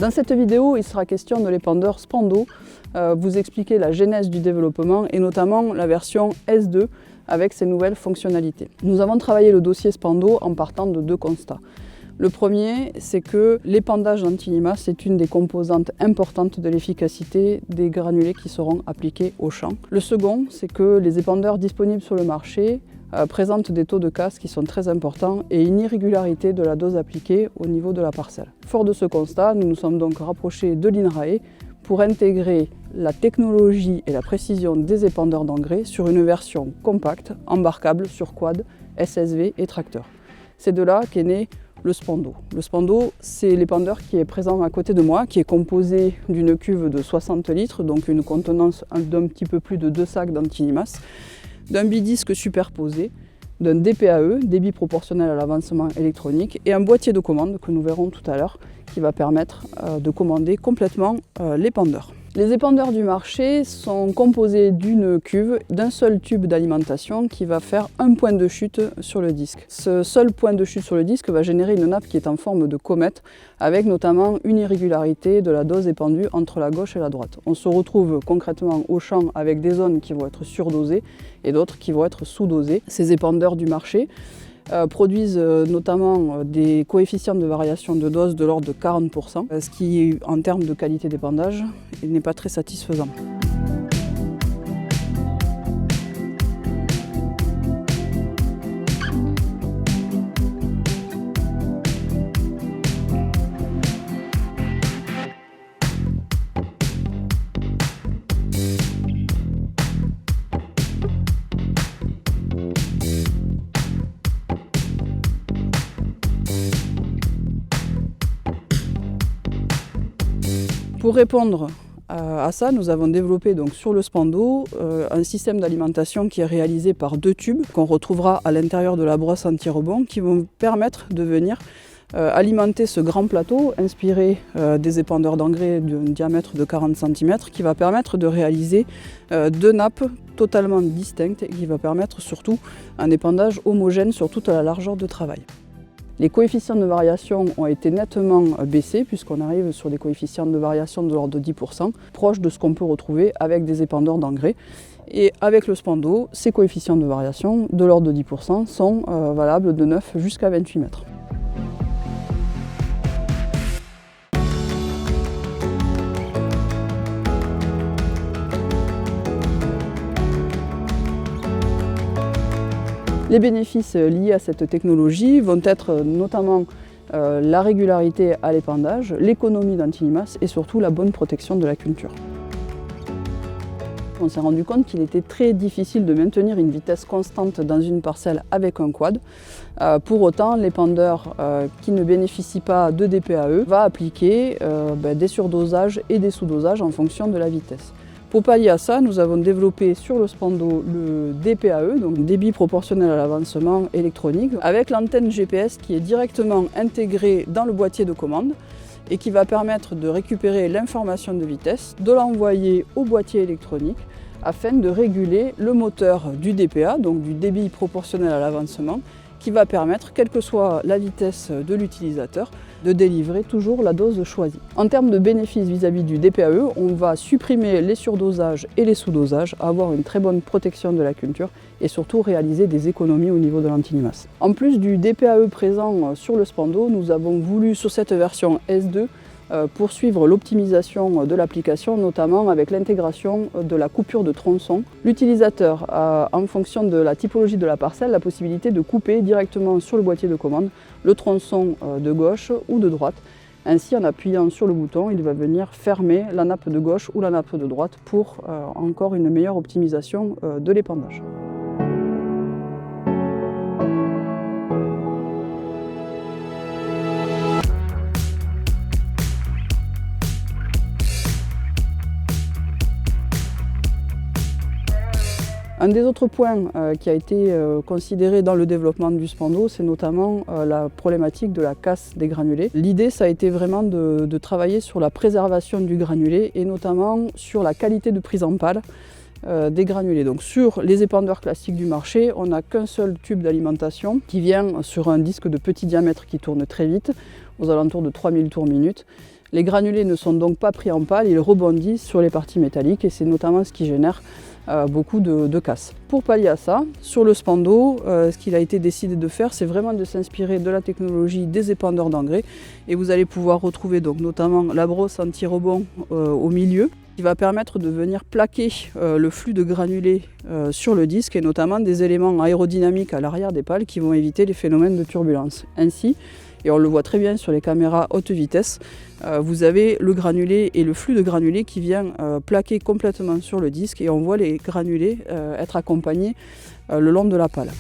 Dans cette vidéo, il sera question de l'épandeur Spando, vous expliquer la genèse du développement et notamment la version S2 avec ses nouvelles fonctionnalités. Nous avons travaillé le dossier Spando en partant de deux constats. Le premier, c'est que l'épandage d'antilimaces est une des composantes importantes de l'efficacité des granulés qui seront appliqués au champ. Le second, c'est que les épandeurs disponibles sur le marché présentent des taux de casse qui sont très importants et une irrégularité de la dose appliquée au niveau de la parcelle. Fort de ce constat, nous nous sommes donc rapprochés de l'INRAE pour intégrer la technologie et la précision des épandeurs d'engrais sur une version compacte, embarquable sur quad, SSV et tracteur. C'est de là qu'est né le Spando. Le Spando, c'est l'épandeur qui est présent à côté de moi, qui est composé d'une cuve de 60 litres, donc une contenance d'un petit peu plus de 2 sacs d'antilimaces, d'un bidisque superposé, d'un DPAE, débit proportionnel à l'avancement électronique, et un boîtier de commande que nous verrons tout à l'heure, qui va permettre de commander complètement l'épandeur. Les épandeurs du marché sont composés d'une cuve, d'un seul tube d'alimentation qui va faire un point de chute sur le disque. Ce seul point de chute sur le disque va générer une nappe qui est en forme de comète, avec notamment une irrégularité de la dose épandue entre la gauche et la droite. On se retrouve concrètement au champ avec des zones qui vont être surdosées et d'autres qui vont être sous-dosées. Ces épandeurs du marché produisent notamment des coefficients de variation de dose de l'ordre de 40%, ce qui, en termes de qualité d'épandage, n'est pas très satisfaisant. Pour répondre à ça, nous avons développé donc sur le Spando un système d'alimentation qui est réalisé par deux tubes qu'on retrouvera à l'intérieur de la brosse anti-rebond qui vont permettre de venir alimenter ce grand plateau inspiré des épandeurs d'engrais d'un diamètre de 40 cm qui va permettre de réaliser deux nappes totalement distinctes et qui va permettre surtout un épandage homogène sur toute la largeur de travail. Les coefficients de variation ont été nettement baissés puisqu'on arrive sur des coefficients de variation de l'ordre de 10%, proche de ce qu'on peut retrouver avec des épandeurs d'engrais. Et avec le Spando, ces coefficients de variation de l'ordre de 10% sont valables de 9 jusqu'à 28 mètres. Les bénéfices liés à cette technologie vont être notamment la régularité à l'épandage, l'économie d'antilimaces et surtout la bonne protection de la culture. On s'est rendu compte qu'il était très difficile de maintenir une vitesse constante dans une parcelle avec un quad. Pour autant, l'épandeur qui ne bénéficie pas de DPAE va appliquer des surdosages et des sous-dosages en fonction de la vitesse. Pour pallier à ça, nous avons développé sur le Spando le DPAE, donc débit proportionnel à l'avancement électronique, avec l'antenne GPS qui est directement intégrée dans le boîtier de commande et qui va permettre de récupérer l'information de vitesse, de l'envoyer au boîtier électronique afin de réguler le moteur du DPA, donc du débit proportionnel à l'avancement, qui va permettre, quelle que soit la vitesse de l'utilisateur, de délivrer toujours la dose choisie. En termes de bénéfices vis-à-vis du DPAE, on va supprimer les surdosages et les sous-dosages, avoir une très bonne protection de la culture et surtout réaliser des économies au niveau de l'antilimace. En plus du DPAE présent sur le Spando, nous avons voulu sur cette version S2 poursuivre l'optimisation de l'application, notamment avec l'intégration de la coupure de tronçon. L'utilisateur a, en fonction de la typologie de la parcelle, la possibilité de couper directement sur le boîtier de commande le tronçon de gauche ou de droite. Ainsi, en appuyant sur le bouton, il va venir fermer la nappe de gauche ou la nappe de droite pour encore une meilleure optimisation de l'épandage. Un des autres points qui a été considéré dans le développement du Spando, c'est notamment la problématique de la casse des granulés. L'idée, ça a été vraiment de travailler sur la préservation du granulé et notamment sur la qualité de prise en pâle des granulés. Donc sur les épandeurs classiques du marché, on n'a qu'un seul tube d'alimentation qui vient sur un disque de petit diamètre qui tourne très vite, aux alentours de 3000 tours minute. Les granulés ne sont donc pas pris en pâle, ils rebondissent sur les parties métalliques et c'est notamment ce qui génère beaucoup de casse. Pour pallier à ça, sur le Spando, ce qu'il a été décidé de faire, c'est vraiment de s'inspirer de la technologie des épandeurs d'engrais et vous allez pouvoir retrouver donc notamment la brosse anti-rebond au milieu, qui va permettre de venir plaquer le flux de granulés sur le disque et notamment des éléments aérodynamiques à l'arrière des pales qui vont éviter les phénomènes de turbulence. Ainsi, et on le voit très bien sur les caméras haute vitesse, vous avez le granulé et le flux de granulés qui vient plaquer complètement sur le disque et on voit les granulés être accompagnés le long de la pale.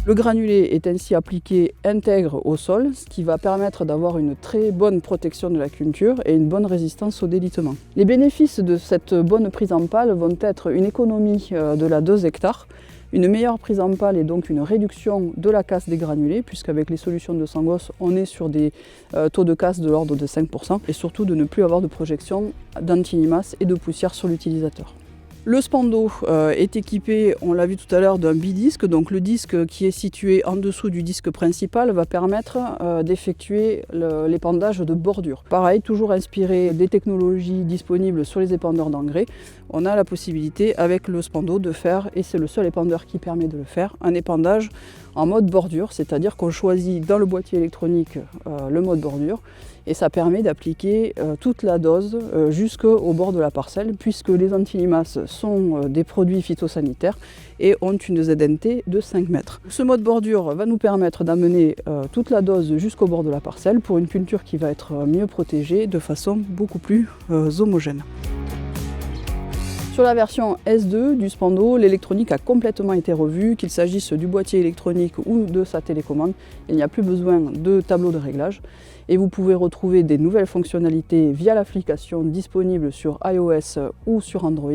Le granulé est ainsi appliqué intègre au sol, ce qui va permettre d'avoir une très bonne protection de la culture et une bonne résistance au délitement. Les bénéfices de cette bonne prise en pâle vont être une économie de la 2 hectares, une meilleure prise en pâle et donc une réduction de la casse des granulés, puisqu'avec les solutions de Sangos, on est sur des taux de casse de l'ordre de 5%, et surtout de ne plus avoir de projection d'antilimace et de poussière sur l'utilisateur. Le Spando est équipé, on l'a vu tout à l'heure, d'un bidisque. Donc le disque qui est situé en dessous du disque principal va permettre d'effectuer l'épandage de bordure. Pareil, toujours inspiré des technologies disponibles sur les épandeurs d'engrais, on a la possibilité avec le Spando de faire, et c'est le seul épandeur qui permet de le faire, un épandage en mode bordure, c'est-à-dire qu'on choisit dans le boîtier électronique le mode bordure et ça permet d'appliquer toute la dose jusqu'au bord de la parcelle, puisque les antilimaces sont des produits phytosanitaires et ont une ZNT de 5 mètres. Ce mode bordure va nous permettre d'amener toute la dose jusqu'au bord de la parcelle pour une culture qui va être mieux protégée de façon beaucoup plus homogène. Sur la version S2 du Spando, l'électronique a complètement été revue, qu'il s'agisse du boîtier électronique ou de sa télécommande. Il n'y a plus besoin de tableau de réglage et vous pouvez retrouver des nouvelles fonctionnalités via l'application disponible sur iOS ou sur Android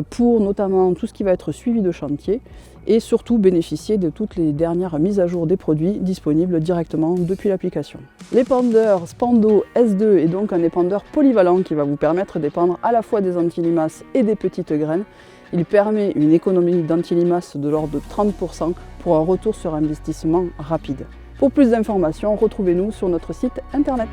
pour notamment tout ce qui va être suivi de chantier et surtout bénéficier de toutes les dernières mises à jour des produits disponibles directement depuis l'application. L'épandeur Spando S2 est donc un épandeur polyvalent qui va vous permettre d'épandre à la fois des antilimaces et des petites graines. Il permet une économie d'antilimaces de l'ordre de 30% pour un retour sur investissement rapide. Pour plus d'informations, retrouvez-nous sur notre site internet.